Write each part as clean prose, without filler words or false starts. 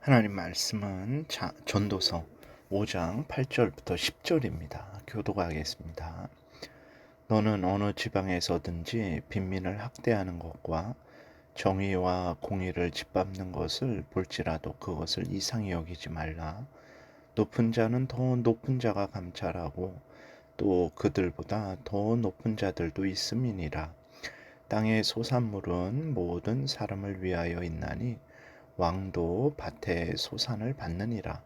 하나님 말씀은 전도서 5장 8절부터 10절입니다. 교독하겠습니다. 너는 어느 지방에서든지 빈민을 학대하는 것과 정의와 공의를 짓밟는 것을 볼지라도 그것을 이상히 여기지 말라. 높은 자는 더 높은 자가 감찰하고 또 그들보다 더 높은 자들도 있음이니라. 땅의 소산물은 모든 사람을 위하여 있나니 왕도 밭의 소산을 받느니라.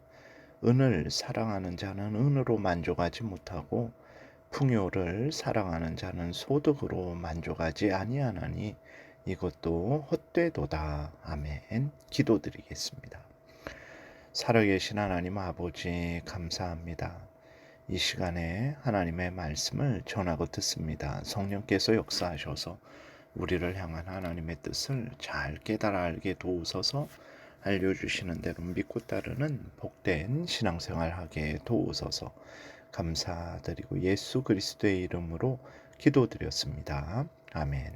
은을 사랑하는 자는 은으로 만족하지 못하고 풍요를 사랑하는 자는 소득으로 만족하지 아니하나니 이것도 헛되도다. 아멘. 기도드리겠습니다. 살아계신 하나님 아버지 감사합니다. 이 시간에 하나님의 말씀을 전하고 듣습니다. 성령께서 역사하셔서 우리를 향한 하나님의 뜻을 잘 깨달아 알게 도우소서. 알려주시는 대로 믿고 따르는 복된 신앙생활 하게 도우소서. 감사드리고 예수 그리스도의 이름으로 기도드렸습니다. 아멘.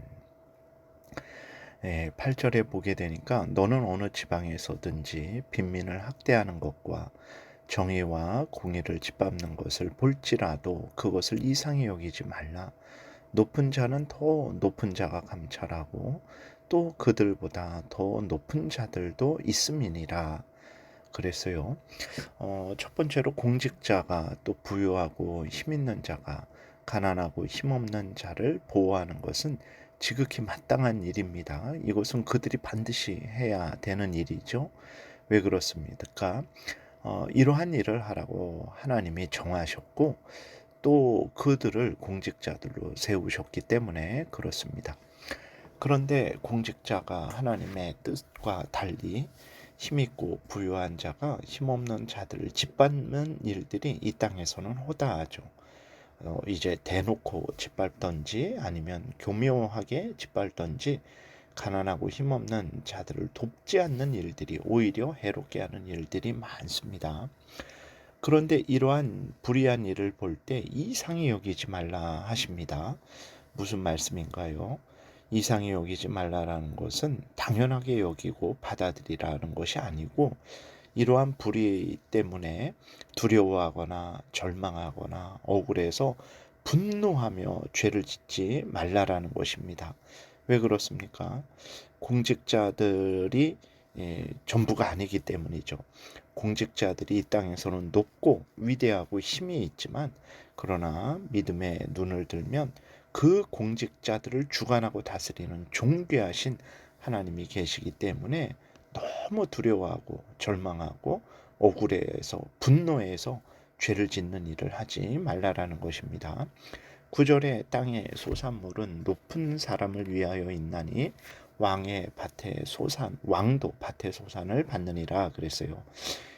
8절에 보게 되니까 너는 어느 지방에서든지 빈민을 학대하는 것과 정의와 공의를 짓밟는 것을 볼지라도 그것을 이상히 여기지 말라. 높은 자는 더 높은 자가 감찰하고 또 그들보다 더 높은 자들도 있음이니라. 그랬어요. 첫 번째로 공직자가 또 부유하고 힘 있는 자가 가난하고 힘없는 자를 보호하는 것은 지극히 마땅한 일입니다. 이것은 그들이 반드시 해야 되는 일이죠. 왜 그렇습니까? 이러한 일을 하라고 하나님이 정하셨고 또 그들을 공직자들로 세우셨기 때문에 그렇습니다. 그런데 공직자가 하나님의 뜻과 달리 힘있고 부유한 자가 힘없는 자들을 짓밟는 일들이 이 땅에서는 허다하죠. 이제 대놓고 짓밟던지 아니면 교묘하게 짓밟던지 가난하고 힘없는 자들을 돕지 않는 일들이 오히려 해롭게 하는 일들이 많습니다. 그런데 이러한 불의한 일을 볼 때 이상히 여기지 말라 하십니다. 무슨 말씀인가요? 이상히 여기지 말라라는 것은 당연하게 여기고 받아들이라는 것이 아니고 이러한 불의 때문에 두려워하거나 절망하거나 억울해서 분노하며 죄를 짓지 말라라는 것입니다. 왜 그렇습니까? 공직자들이 전부가 아니기 때문이죠. 공직자들이 이 땅에서는 높고 위대하고 힘이 있지만 그러나 믿음의 눈을 들면 그 공직자들을 주관하고 다스리는 존귀하신 하나님이 계시기 때문에 너무 두려워하고 절망하고 억울해서 분노해서 죄를 짓는 일을 하지 말라라는 것입니다. 9절에 땅의 소산물은 높은 사람을 위하여 있나니 왕의 밭의 소산, 왕도 밭의 소산을 받느니라 그랬어요.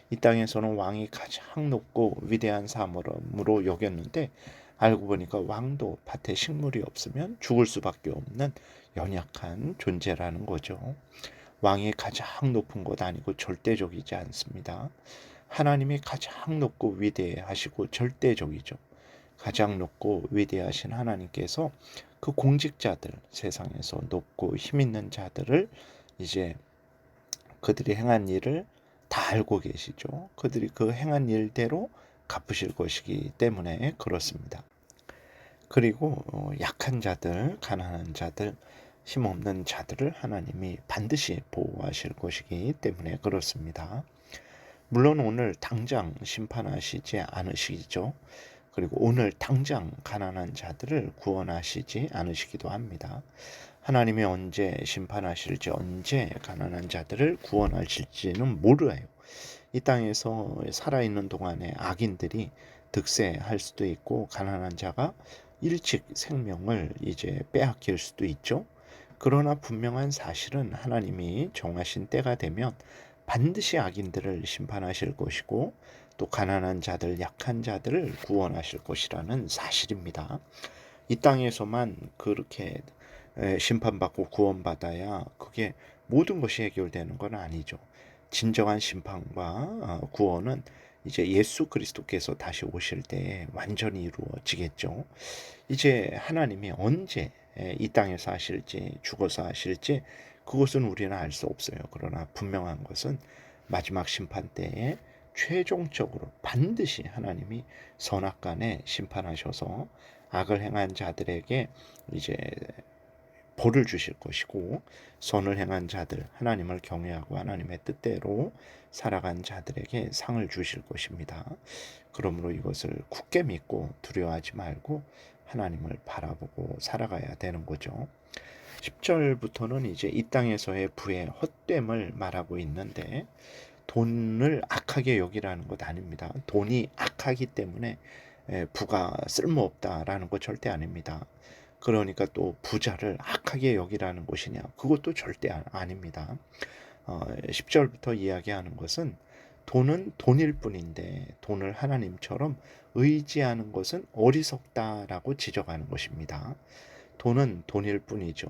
이 땅에서는 왕이 가장 높고 위대한 사물로 여겼는데 알고 보니까 왕도 밭에 식물이 없으면 죽을 수밖에 없는 연약한 존재라는 거죠. 왕이 가장 높은 것 아니고 절대적이지 않습니다. 하나님이 가장 높고 위대하시고 절대적이죠. 가장 높고 위대하신 하나님께서 그 공직자들, 세상에서 높고 힘 있는 자들을 이제 그들이 행한 일을 다 알고 계시죠. 그들이 그 행한 일대로 갚으실 것이기 때문에 그렇습니다. 그리고 약한 자들, 가난한 자들, 힘없는 자들을 하나님이 반드시 보호하실 것이기 때문에 그렇습니다. 물론 오늘 당장 심판하시지 않으시죠. 그리고 오늘 당장 가난한 자들을 구원하시지 않으시기도 합니다. 하나님이 언제 심판하실지 언제 가난한 자들을 구원하실지는 모르요. 이 땅에서 살아있는 동안에 악인들이 득세할 수도 있고 가난한 자가 일찍 생명을 이제 빼앗길 수도 있죠. 그러나 분명한 사실은 하나님이 정하신 때가 되면 반드시 악인들을 심판하실 것이고 또 가난한 자들, 약한 자들을 구원하실 것이라는 사실입니다. 이 땅에서만 그렇게 심판받고 구원받아야 그게 모든 것이 해결되는 건 아니죠. 진정한 심판과 구원은 이제 예수 그리스도께서 다시 오실 때에 완전히 이루어지겠죠. 이제 하나님이 언제 이 땅에서 하실지 죽어서 하실지 그것은 우리는 알 수 없어요. 그러나 분명한 것은 마지막 심판 때에 최종적으로 반드시 하나님이 선악간에 심판하셔서 악을 행한 자들에게 이제 벌을 주실 것이고, 선을 행한 자들, 하나님을 경외하고 하나님의 뜻대로 살아간 자들에게 상을 주실 것입니다. 그러므로 이것을 굳게 믿고 두려워하지 말고 하나님을 바라보고 살아가야 되는 거죠. 10절부터는 이제 이 땅에서의 부의 헛됨을 말하고 있는데, 돈을 악하게 여기라는 것 아닙니다. 돈이 악하기 때문에 부가 쓸모없다라는 것 절대 아닙니다. 그러니까 또 부자를 악하게 여기라는 것이냐, 그것도 절대 아닙니다. 10절부터 이야기하는 것은 돈은 돈일 뿐인데 돈을 하나님처럼 의지하는 것은 어리석다라고 지적하는 것입니다. 돈은 돈일 뿐이죠.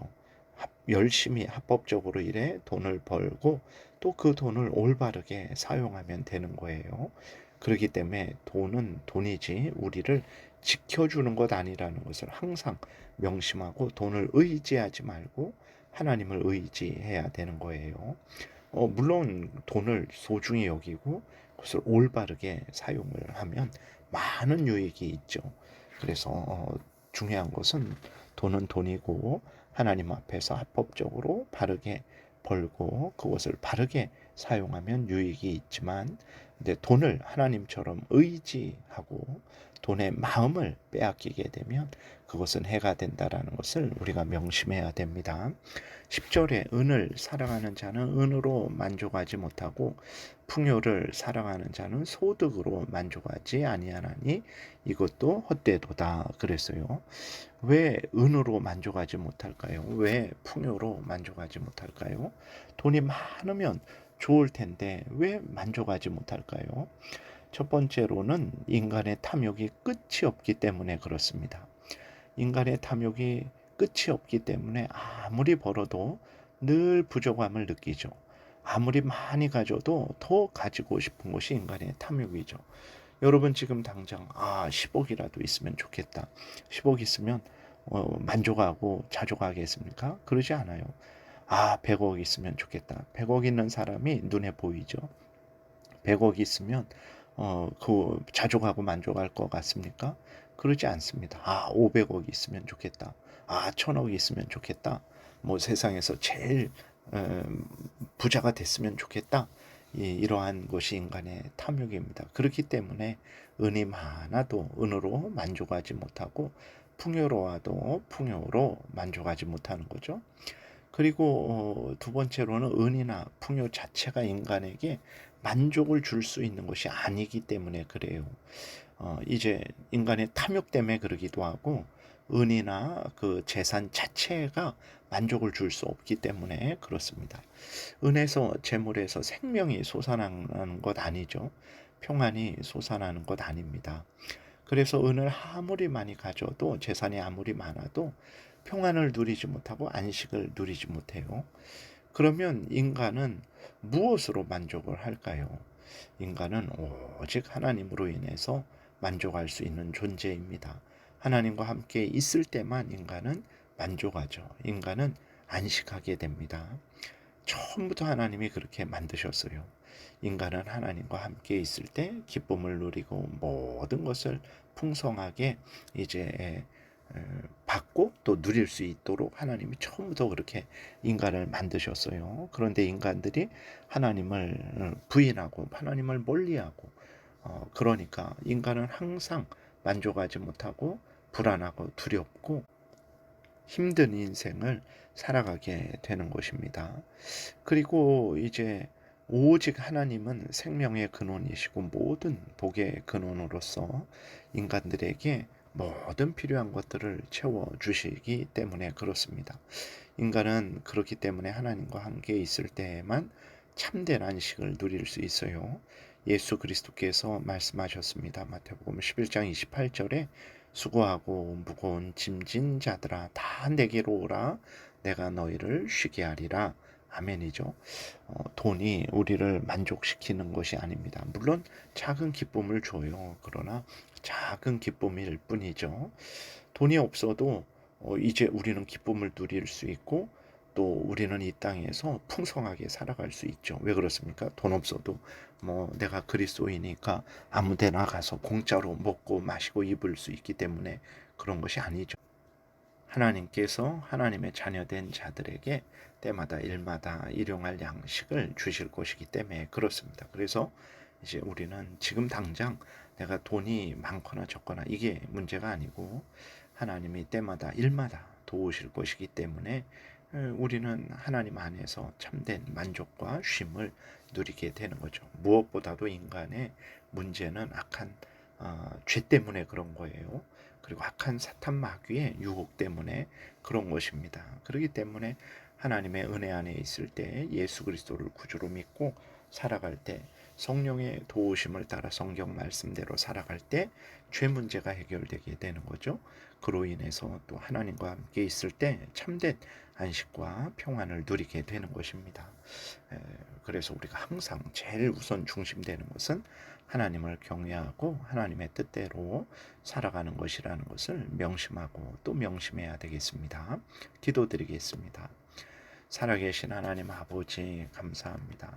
열심히 합법적으로 일해 돈을 벌고 또 그 돈을 올바르게 사용하면 되는 거예요. 그렇기 때문에 돈은 돈이지 우리를 지켜주는 것 아니라는 것을 항상 명심하고 돈을 의지하지 말고 하나님을 의지해야 되는 거예요. 물론 돈을 소중히 여기고 그것을 올바르게 사용을 하면 많은 유익이 있죠. 그래서 중요한 것은 돈은 돈이고 하나님 앞에서 합법적으로 바르게 벌고 그것을 바르게 사용하면 유익이 있지만, 근데 돈을 하나님처럼 의지하고 돈의 마음을 빼앗기게 되면 그것은 해가 된다라는 것을 우리가 명심해야 됩니다. 10절에 은을 사랑하는 자는 은으로 만족하지 못하고 풍요를 사랑하는 자는 소득으로 만족하지 아니하나니 이것도 헛되도다 그랬어요. 왜 은으로 만족하지 못할까요? 왜 풍요로 만족하지 못할까요? 돈이 많으면 좋을 텐데 왜 만족하지 못할까요? 첫 번째로는 인간의 탐욕이 끝이 없기 때문에 그렇습니다. 인간의 탐욕이 끝이 없기 때문에 아무리 벌어도 늘 부족함을 느끼죠. 아무리 많이 가져도 더 가지고 싶은 것이 인간의 탐욕이죠. 여러분 지금 당장 10억이라도 있으면 좋겠다. 10억 있으면 만족하고 자족하겠습니까? 그러지 않아요. 100억 있으면 좋겠다. 100억 있는 사람이 눈에 보이죠. 100억 있으면 그 자족하고 만족할 것 같습니까? 그러지 않습니다. 500억 있으면 좋겠다. 1000억 있으면 좋겠다. 뭐 세상에서 제일 부자가 됐으면 좋겠다. 이러한 것이 인간의 탐욕입니다. 그렇기 때문에 은이 많아도 은으로 만족하지 못하고 풍요로워도 풍요로 만족하지 못하는 거죠. 그리고 두 번째로는 은이나 풍요 자체가 인간에게 만족을 줄 수 있는 것이 아니기 때문에 그래요. 이제 인간의 탐욕 때문에 그러기도 하고 은이나 그 재산 자체가 만족을 줄 수 없기 때문에 그렇습니다. 은에서 재물에서 생명이 솟아나는 것 아니죠. 평안이 솟아나는 것 아닙니다. 그래서 은을 아무리 많이 가져도 재산이 아무리 많아도 평안을 누리지 못하고 안식을 누리지 못해요. 그러면 인간은 무엇으로 만족을 할까요? 인간은 오직 하나님으로 인해서 만족할 수 있는 존재입니다. 하나님과 함께 있을 때만 인간은 만족하죠. 인간은 안식하게 됩니다. 처음부터 하나님이 그렇게 만드셨어요. 인간은 하나님과 함께 있을 때 기쁨을 누리고 모든 것을 풍성하게 이제 받고 또 누릴 수 있도록 하나님이 처음부터 그렇게 인간을 만드셨어요. 그런데 인간들이 하나님을 부인하고 하나님을 멀리하고 그러니까 인간은 항상 만족하지 못하고 불안하고 두렵고 힘든 인생을 살아가게 되는 것입니다. 그리고 이제 오직 하나님은 생명의 근원이시고 모든 복의 근원으로서 인간들에게 모든 필요한 것들을 채워주시기 때문에 그렇습니다. 인간은 그렇기 때문에 하나님과 함께 있을 때에만 참된 안식을 누릴 수 있어요. 예수 그리스도께서 말씀하셨습니다. 마태복음 11장 28절에 수고하고 무거운 짐진 자들아 다 내게로 오라 내가 너희를 쉬게 하리라. 아멘이죠. 돈이 우리를 만족시키는 것이 아닙니다. 물론 작은 기쁨을 줘요. 그러나 작은 기쁨일 뿐이죠. 돈이 없어도 이제 우리는 기쁨을 누릴 수 있고 또 우리는 이 땅에서 풍성하게 살아갈 수 있죠. 왜 그렇습니까? 돈 없어도 뭐 내가 그리스도이니까 아무 데나 가서 공짜로 먹고 마시고 입을 수 있기 때문에 그런 것이 아니죠. 하나님께서 하나님의 자녀된 자들에게 때마다 일마다 일용할 양식을 주실 것이기 때문에 그렇습니다. 그래서 이제 우리는 지금 당장 내가 돈이 많거나 적거나 이게 문제가 아니고 하나님이 때마다 일마다 도우실 것이기 때문에 우리는 하나님 안에서 참된 만족과 쉼을 누리게 되는 거죠. 무엇보다도 인간의 문제는 악한 죄 때문에 그런 거예요. 그리고 악한 사탄 마귀의 유혹 때문에 그런 것입니다. 그렇기 때문에 하나님의 은혜 안에 있을 때 예수 그리스도를 구주로 믿고 살아갈 때 성령의 도우심을 따라 성경 말씀대로 살아갈 때 죄 문제가 해결되게 되는 거죠. 그로 인해서 또 하나님과 함께 있을 때 참된 안식과 평안을 누리게 되는 것입니다. 그래서 우리가 항상 제일 우선 중심되는 것은 하나님을 경외하고 하나님의 뜻대로 살아가는 것이라는 것을 명심하고 또 명심해야 되겠습니다. 기도드리겠습니다. 살아계신 하나님 아버지 감사합니다.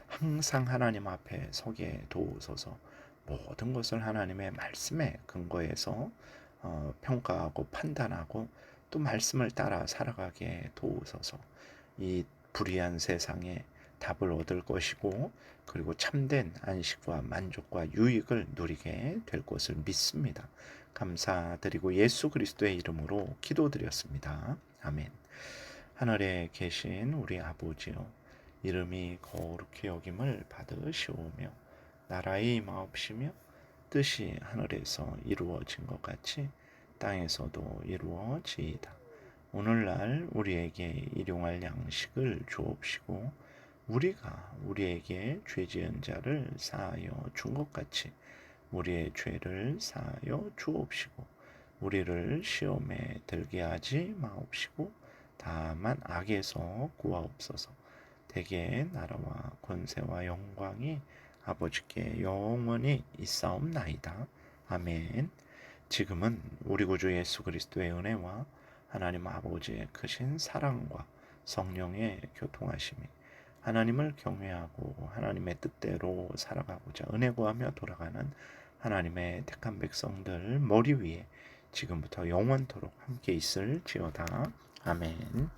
항상 하나님 앞에 서게 도우소서. 모든 것을 하나님의 말씀에 근거해서 평가하고 판단하고 또 말씀을 따라 살아가게 도우소서. 이 불의한 세상에 답을 얻을 것이고 그리고 참된 안식과 만족과 유익을 누리게 될 것을 믿습니다. 감사드리고 예수 그리스도의 이름으로 기도드렸습니다. 아멘. 하늘에 계신 우리 아버지여, 이름이 거룩히 여김을 받으시오며 나라의 임하옵시며 뜻이 하늘에서 이루어진 것 같이 땅에서도 이루어지이다. 오늘날 우리에게 일용할 양식을 주옵시고 우리가 우리에게 죄 지은 자를 사하여 준 것 같이 우리의 죄를 사하여 주옵시고 우리를 시험에 들게 하지 마옵시고 다만 악에서 구하옵소서. 대개 나라와 권세와 영광이 아버지께 영원히 있사옵나이다. 아멘. 지금은 우리 구주 예수 그리스도의 은혜와 하나님 아버지의 크신 사랑과 성령의 교통하심이 하나님을 경외하고 하나님의 뜻대로 살아가고자 은혜 구하며 돌아가는 하나님의 택한 백성들 머리 위에 지금부터 영원토록 함께 있을지어다. 아멘.